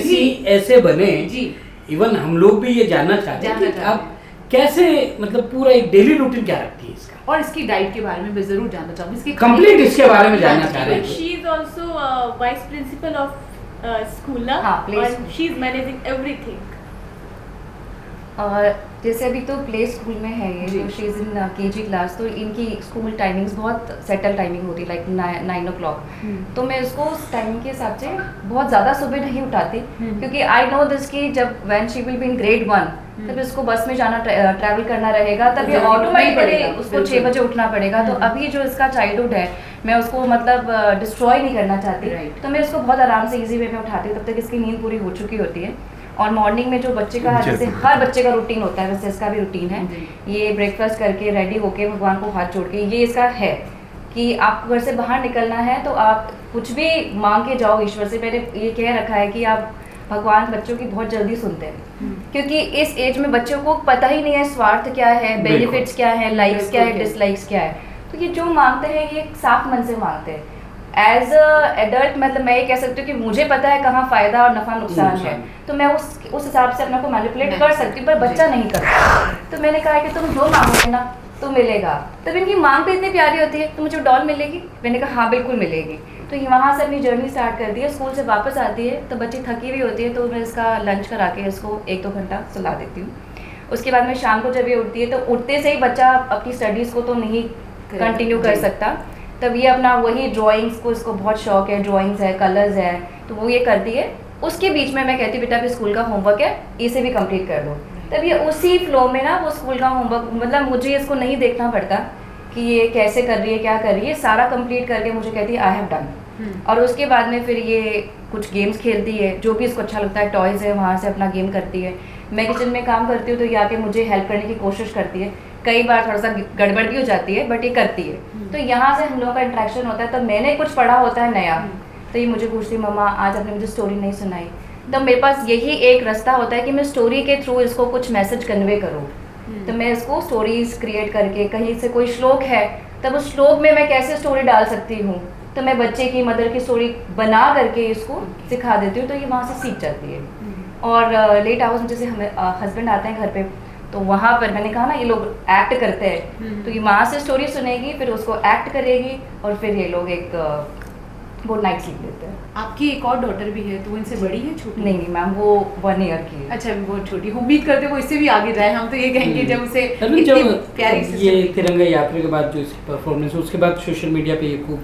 ऐसे बने। इवन हम लोग भी ये जानना चाहते हैं कि आप कैसे, मतलब पूरा एक डेली रूटीन क्या रखती है इसका, और इसकी डाइट के बारे में मैं जरूर जानना चाहूँगी, इसकी कंप्लीट इसके बारे में जानना चाह रहे हैं। She is also vice principle of school, and she is managing everything. जैसे अभी तो प्ले स्कूल में है ये, तो she is in KG class, तो इनकी स्कूल टाइमिंग्स बहुत सेटल टाइमिंग होती है, लाइक 9 o'clock। तो मैं उसको उस टाइमिंग के हिसाब से बहुत ज़्यादा सुबह नहीं उठाती, क्योंकि आई नो दिस कि जब when she will be in grade 1 तब इसको बस में जाना, ट्रैवल करना रहेगा, तब ये ऑटोमेटिकली उसको 6 बजे उठना पड़ेगा। तो अभी जो इसका चाइल्डहुड है, मैं उसको मतलब डिस्ट्रॉय नहीं करना चाहती, तो मैं इसको बहुत आराम से ईजी वे में उठाती हूँ, तब तक इसकी नींद पूरी हो चुकी होती है। और मॉर्निंग में जो बच्चे का, जैसे हर बच्चे का रूटीन होता है, वैसे इसका भी रूटीन है। ये ब्रेकफास्ट करके रेडी होके भगवान को हाथ जोड़ के, ये इसका है कि आपको घर से बाहर निकलना है तो आप कुछ भी मांग के जाओ ईश्वर से। मैंने ये कह रखा है कि आप भगवान बच्चों की बहुत जल्दी सुनते हैं, क्योंकि इस एज में बच्चों को पता ही नहीं है स्वार्थ क्या है, बेनिफिट्स क्या है, लाइक्स क्या है, डिसलाइक्स क्या है। तो ये जो मांगते हैं ये साफ मन से मांगते हैं। एज अ एडल्ट मतलब मैं ये कह सकती हूँ कि मुझे पता है कहाँ फायदा और नफा नुकसान है, तो मैं उस हिसाब से अपने को मैनिपुलेट कर सकती हूँ, पर बच्चा नहीं करता। तो मैंने कहा है कि तुम जो मांगोगे ना तो मिलेगा। तब इनकी मांग तो इतनी प्यारी होती है, तो मुझे डॉल मिलेगी? मैंने कहा हाँ बिल्कुल मिलेगी। तो ये वहाँ से अपनी जर्नी स्टार्ट कर दी है। स्कूल से वापस आती है तो बच्ची थकी हुई होती है, तो मैं इसका लंच करा के इसको 1-2 घंटा सुला देती हूँ। उसके बाद में शाम को जब ये उठती है, तो उठते से ही बच्चा अपनी स्टडीज़ को तो नहीं कंटिन्यू कर सकता, तब ये अपना वही ड्राइंग्स को, इसको बहुत शौक है, ड्राइंग्स है, कलर्स है, तो वो ये करती है। उसके बीच में मैं कहती हूँ बेटा अभी स्कूल का होमवर्क है, इसे भी कंप्लीट कर दो। तब ये उसी फ्लो में ना वो स्कूल का होमवर्क, मतलब मुझे इसको नहीं देखना पड़ता कि ये कैसे कर रही है, क्या कर रही है, सारा कंप्लीट करके मुझे कहती है आई हैव डन। और उसके बाद में फिर ये कुछ गेम्स खेलती है, जो भी इसको अच्छा लगता है, टॉयज़ है, वहाँ से अपना गेम करती है। मैं किचन में काम करती हूँ तो ये आके मुझे हेल्प करने की कोशिश करती है। कई बार थोड़ा सा गड़बड़ भी हो जाती है, बट ये करती है। तो यहाँ से हम लोगों का इंटरेक्शन होता है। तो मैंने कुछ पढ़ा होता है नया, तो ये मुझे पूछती मम्मा आज आपने मुझे स्टोरी नहीं सुनाई। तो मेरे पास यही एक रास्ता होता है कि मैं स्टोरी के थ्रू इसको कुछ मैसेज कन्वे करूँ। तो मैं इसको स्टोरीज क्रिएट करके, कहीं से कोई श्लोक है तब उस श्लोक में मैं कैसे स्टोरी डाल सकती हूँ, तो मैं बच्चे की मदर की स्टोरी बना करके इसको सिखा देती हूँ, तो ये वहाँ से सीख जाती है। और लेट आवर्स में जैसे हमें हस्बैंड आते हैं घर पे, तो वहाँ पर मैंने कहा ना ये लोग एक्ट करते हैं, तो ये वहाँ से स्टोरी सुनेगी, फिर उसको एक्ट करेगी, और फिर ये लोग एक गुड नाइट स्लीप लेते हैं। आपकी एक और डॉटर भी है, तो वो इनसे बड़ी है छोटी? नहीं मैम, वो 1 ईयर की है। अच्छा, बहुत छोटी। उम्मीद करते हैं वो इससे भी आगे जाए। हम तो ये कहेंगे जब उसे प्यारी ये तिरंगा यात्रा के बाद जो इसकी परफॉर्मेंस है, उसके बाद सोशल मीडिया पे ये खूब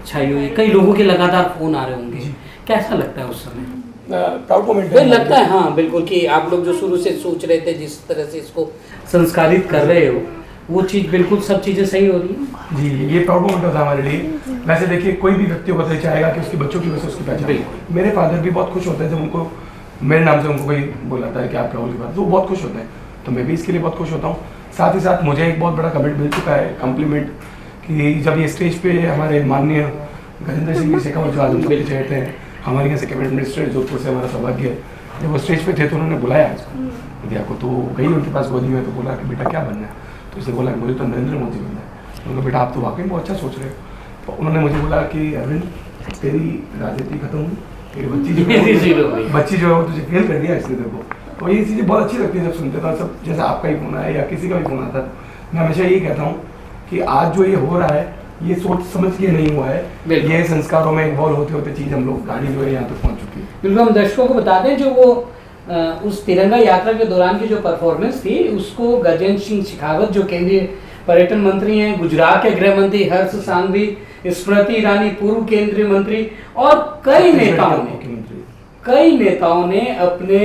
छाई हुई, कई लोगों के लगातार फोन आ रहे होंगे, कैसा लगता है उस समय? प्राउड मोमेंट लगता है हाँ बिल्कुल, कि आप लोग जो शुरू से सोच रहे थे, जिस तरह से इसको संस्कारित कर रहे हो, वो चीज़ बिल्कुल सब चीज़ें सही हो रही है। जी, ये प्राउड मोमेंट होता है हमारे लिए। वैसे देखिए, कोई भी व्यक्ति होता है चाहेगा कि उसके बच्चों की वजह से उसकी पहचान। मेरे फादर भी बहुत खुश होते हैं जब उनको मेरे नाम से उनको कोई बुलाता है कि आप राहुल की बात, तो वो बहुत खुश होते हैं। तो मैं भी इसके लिए बहुत खुश होता हूँ। साथ ही साथ मुझे एक बहुत बड़ा कमेंट मिल चुका है, कम्प्लीमेंट, कि जब ये स्टेज पे हमारे माननीय गजेंद्र सिंह शेखावत जो आजम के चेहरे हैं, हमारे यहाँ से कैबिनेट मिनिस्टर जोधपुर से, हमारा सौभाग्य है, जब वो स्टेज पे थे तो उन्होंने बुलाया इसको दिया को, तो गई उनके पास गोदी में, तो बोला कि बेटा क्या बनना है? तो उसे बोला मुझे तो नरेंद्र मोदी बनना है। तो उन्होंने बेटा आप तो वाकई बहुत अच्छा सोच रहे हो। तो उन्होंने मुझे बोला कि अरविंद तेरी राजनीति खत्म हुई, तेरी बच्ची जो है वो तुझे फेल कर दिया इसने तेरे को। तो ये चीज़ें बहुत अच्छी लगती है जब सुनते था सब, जैसे आपका ही फोन आया या किसी का भी फोन आता। मैं हमेशा यही कहता हूँ कि आज जो ये हो रहा है, ये सोच समझ के नहीं हुआ है, ये संस्कारों में इन्वॉल्व होते होते चीज़ हम लोग गाड़ी जो है यहाँ तक पहुँच चुकी है। बिल्कुल, हम दर्शकों को बता दें, जो वो उस तिरंगा यात्रा के दौरान की जो परफॉर्मेंस थी, उसको गजेंद्र सिंह शेखावत जो केंद्रीय पर्यटन मंत्री हैं, गुजरात के गृह मंत्री हर्ष सांघवी, स्मृति ईरानी पूर्व केंद्रीय मंत्री, और कई नेताओं ने अपने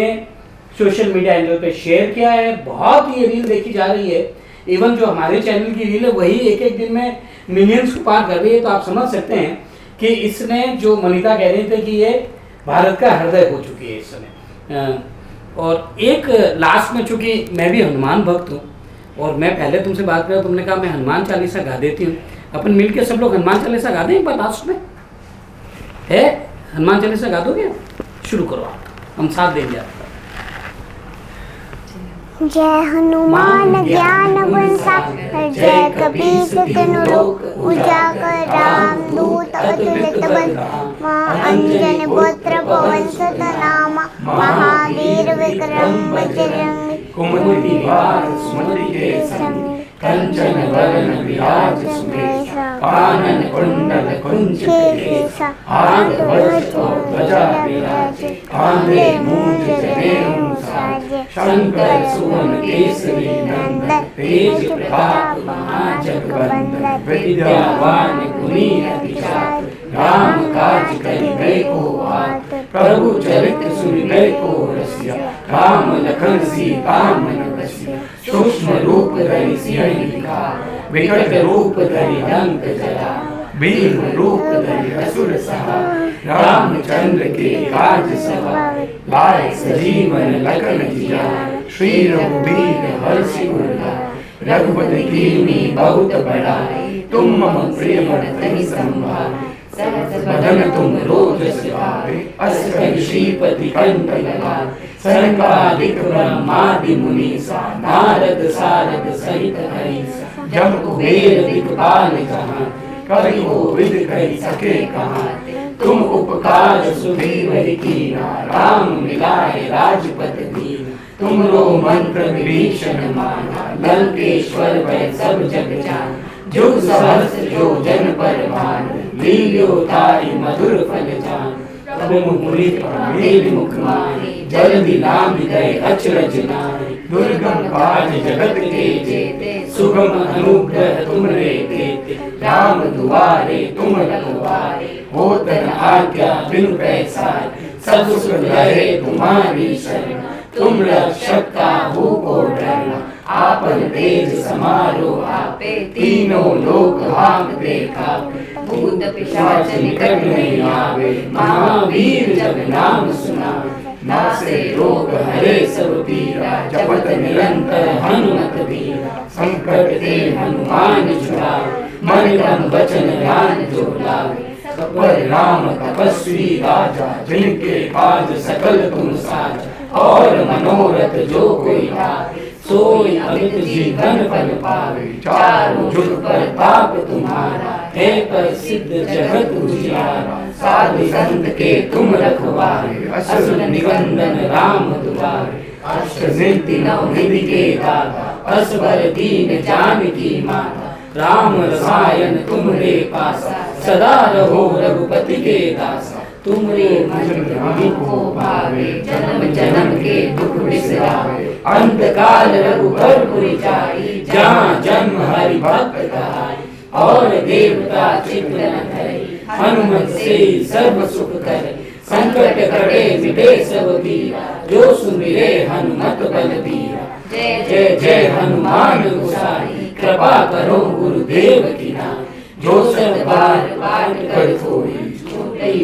सोशल मीडिया हैंडल पे शेयर किया है। बहुत ये रील देखी जा रही है। इवन जो हमारे चैनल की रील है वही एक दिन में मिलियंस को पार कर रही है। तो आप समझ सकते हैं कि इसने, जो मनीता कह रहे थे कि ये भारत का हृदय हो चुकी है इस समय। और एक लास्ट में, चूंकि मैं भी हनुमान भक्त हूँ और मैं पहले तुमसे बात कर रहा, तुमने कहा मैं हनुमान चालीसा गा देती हूँ, अपन मिलके सब लोग हनुमान चालीसा गा दें एक बार लास्ट में, है हनुमान चालीसा गा दोगे? शुरू करो आप, हम साथ देंगे आपका। जय हनुमान ज्ञान गुण सागर, जय कपीस तिनु लोक उजागर, राम दूत अतुलित बल, अंजन पुत्र पवन सुत नामा, महावीर विक्रम बजरंगी, कुमति निवार सुमति के संगी, कंचन वरण विराज सुबेसा, कानन कुंडल कुंचित केसा, हाथ वज्र ध्वजा विराजे, कांधे मूंज जनेऊ साजे, शंकर सुवन केसरी नंदन, तेज प्रताप महाजगवंदन, विद्यावान गुणी अति चातुर, राम काज करिबे को आतुर, प्रभु चरित्र सुनिबे को रसिया, राम लखन सीता मन बसिया, सूक्ष्म रूप धरि सियहि दिखाए, विकट रूप धरि लंक जलाए, भीम रूप धरि असुर सहाय, रामचंद्र के काज सवारे, लाए सजीवन लखन जियाए, श्री रघुबीर हर्षि उर लाए, रघुपति कीन्ही बहुत बड़ाई, तुम मम प्रिय भरतहि संभाले, बदन तुम रोज सिवारे, अस कहि श्रीपति कंठ लगाए, सनकादिक ब्रह्मादि मुनीसा, नारद सारद सहित हरीसा, जब कुबेर दिक्पाल जहाँ, कभी हो विद कहि सके कहाँ, तुम उपकार सुग्रीव कीना, राम मिलाए राजपद दीना, तुमरो मंत्र विभीषण माना, लंकेश्वर भय सब जग जाना, जुग सहस्र जो जन पर भानु, लील्यो ताहि मधुर फल जान, प्रभु मुनि प्रमेल मुख माहि, जल्दी नाम गए अचरज नाहि, दुर्गम काज जगत के जेते, सुगम अनुग्रह तुमरे देते, राम दुआरे तुम रखवारे, होत न आज्ञा बिनु पैसारे, सब सुख लहे तुम्हारी शरण, तुम रक्षक काहू को डरना, आपन तेज समारो आपे, तीनों लोक भागते कापे, भूत पिशाच निकट नहीं आवे, महावीर जब नाम सुनावे, नासे रोग हरे सब पीरा, जपत निरंतर हनुमत बीरा, संकट ते हनुमान छुड़ावे, मन तन वचन ध्यान जो लावे, पर राम तपस्वी राजा, जिनके काज सकल तुम साजा, और मनोरथ जो कोई लावे, सोई अमित जीवन फल पावे, चारों जुग पर ताप तुम्हारा, है प्रसिद्ध जगत उजियारा, साधु संत के तुम रखवारे, असुर निकंदन राम दुआरे, अष्ट सिद्धि नव निधि के दाता, असबर दीन जानकी माता, राम रसायन तुम्हारे पासा, सदा रहो रघुपति के दासा, तुमरे भजन को पावे, जन्म जन्म के दुख बिसरावे, अंत काल रघुबर पुरि जाई, जहाँ जन्म हरि भक्त कहाई, और देवता चित्त न धरे, हनुमत से सर्व सुख करे, संकट कटे मिटे सब पीरा, जो सुमिरे हनुमत बलबीरा, जय जय जय हनुमान गोसाई, कृपा करो गुरुदेव की नाई, जो सब बार बार कर कोई,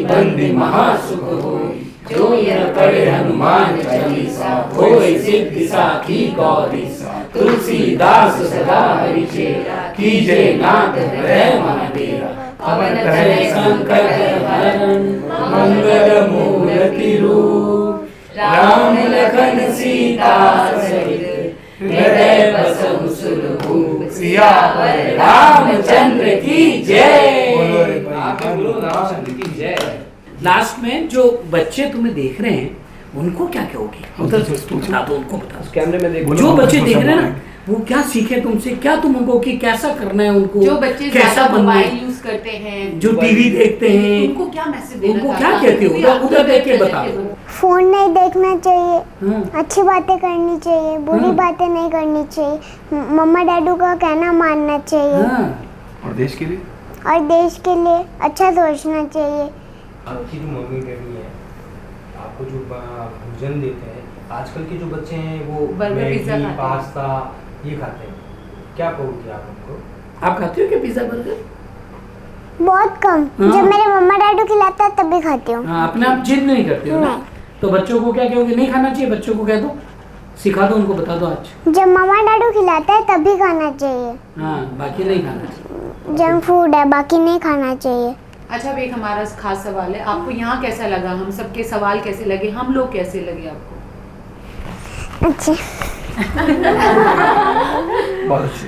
बंदी महासुख होई, जो यह पढ़े हनुमान चालीसा, होय सिद्धि साखी गौरीसा, तुलसीदास सदा हरिचेरा, कीजे नाथ हृदय महाडेरा, पवन तनय संकट हरण, मंगल मूर्ति रूप, राम लखन सीता सहित, हृदय बसहु सुरभूप, सियावर रामचंद्र की जय। लास्ट में जो बच्चे तुम्हें देख रहे हैं उनको क्या कहोगे? उधर बता दो, उनको बता दो, कैमरे में देखो, जो बच्चे देख रहे हैं ना वो क्या सीखे तुमसे, क्या तुम उनको कि कैसा करना है उनको, जो बच्चे कैसा मोबाइल यूज करते हैं, जो टीवी देखते हैं, उनको क्या मैसेज देना, उनको क्या कहते हो? उधर देख के बताओ। फोन नहीं देखना चाहिए, अच्छी बातें करनी चाहिए, बुरी बातें नहीं करनी चाहिए, मम्मा डैडू का कहना मानना चाहिए, और देश के लिए अच्छा सोचना चाहिए। आपकी जो मम्मी डैडी है आपको जो भोजन देते हैं, आजकल के जो बच्चे हैं वो मैगी पास्ता ये खाते हैं, क्या कहोगे आप उनको? आप खाते हो क्या पिज्जा बर्गर? बहुत कम, जब मेरे मम्मा डैडू खिलाता है तभी खाती हूँ। अपने आप जिद नहीं करती हो ना? तो बच्चों को क्या कहोगे, नहीं खाना चाहिए? बच्चों को कह दो, सिखा दो उनको, बता दो आज। जब मम्मा डैडू खिलाते हैं तभी खाना चाहिए। हाँ, बाकी नहीं खाना चाहिए। जंक फूड है, बाकी नहीं खाना चाहिए। अच्छा, अब एक हमारा खास सवाल है, आपको यहाँ कैसा लगा? हम सबके सवाल कैसे लगे, हम लोग कैसे लगे आपको? अच्छे। बहुत अच्छे।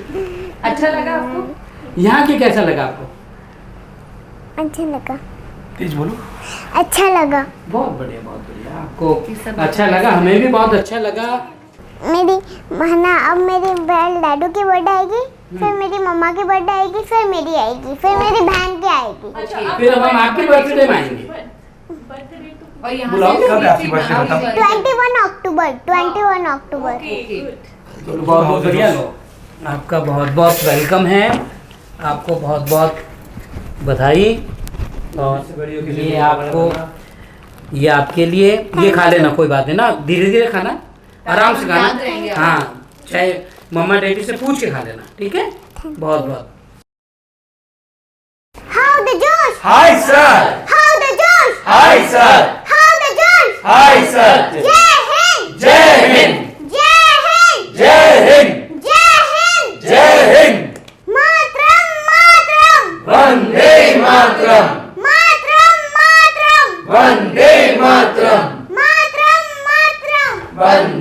अच्छा लगा आपको? यहाँ के कैसा लगा आपको? अच्छा लगा। तेज बोलो। अच्छा लगा। बहुत बढ़िया, बहुत बढ़िया। आपको अच्छा लगा, हमें भी बहुत अच्छा लगा। मेरी ना अब मेरी बहन डैडू की बर्थडे आएगी, फिर मेरी मम्मा की बर्थडे आएगी, फिर मेरी आएगी, फिर मेरी बहन की आएगी। फिर अब हम आपके बर्थडे में आएंगे। और यहाँ बुलाओ, कब है आपकी बर्थडे बताओ? 21 अक्टूबर। 21 अक्टूबर। बहुत बहुत बढ़िया। आपका बहुत बहुत वेलकम है, आपको बहुत बहुत बधाई। और ये आपको, ये आपके लिए, ये खा लेना, कोई बात नहीं ना, धीरे धीरे खाना, आराम से खाना। हाँ, चाहे मम्मा डैडी से पूछ के खा लेना, ठीक है? बहुत बहुत। How the Josh? Hi sir. How the Josh? Hi sir. How the Josh? Hi sir. जय हिंद। जय हिंद। जय हिंद। जय हिंद। जय हिंद। जय हिंद। मातरम मातरम। वंदे मातरम। मातरम मातरम। वंदे मातरम। मातरम मातरम। वंदे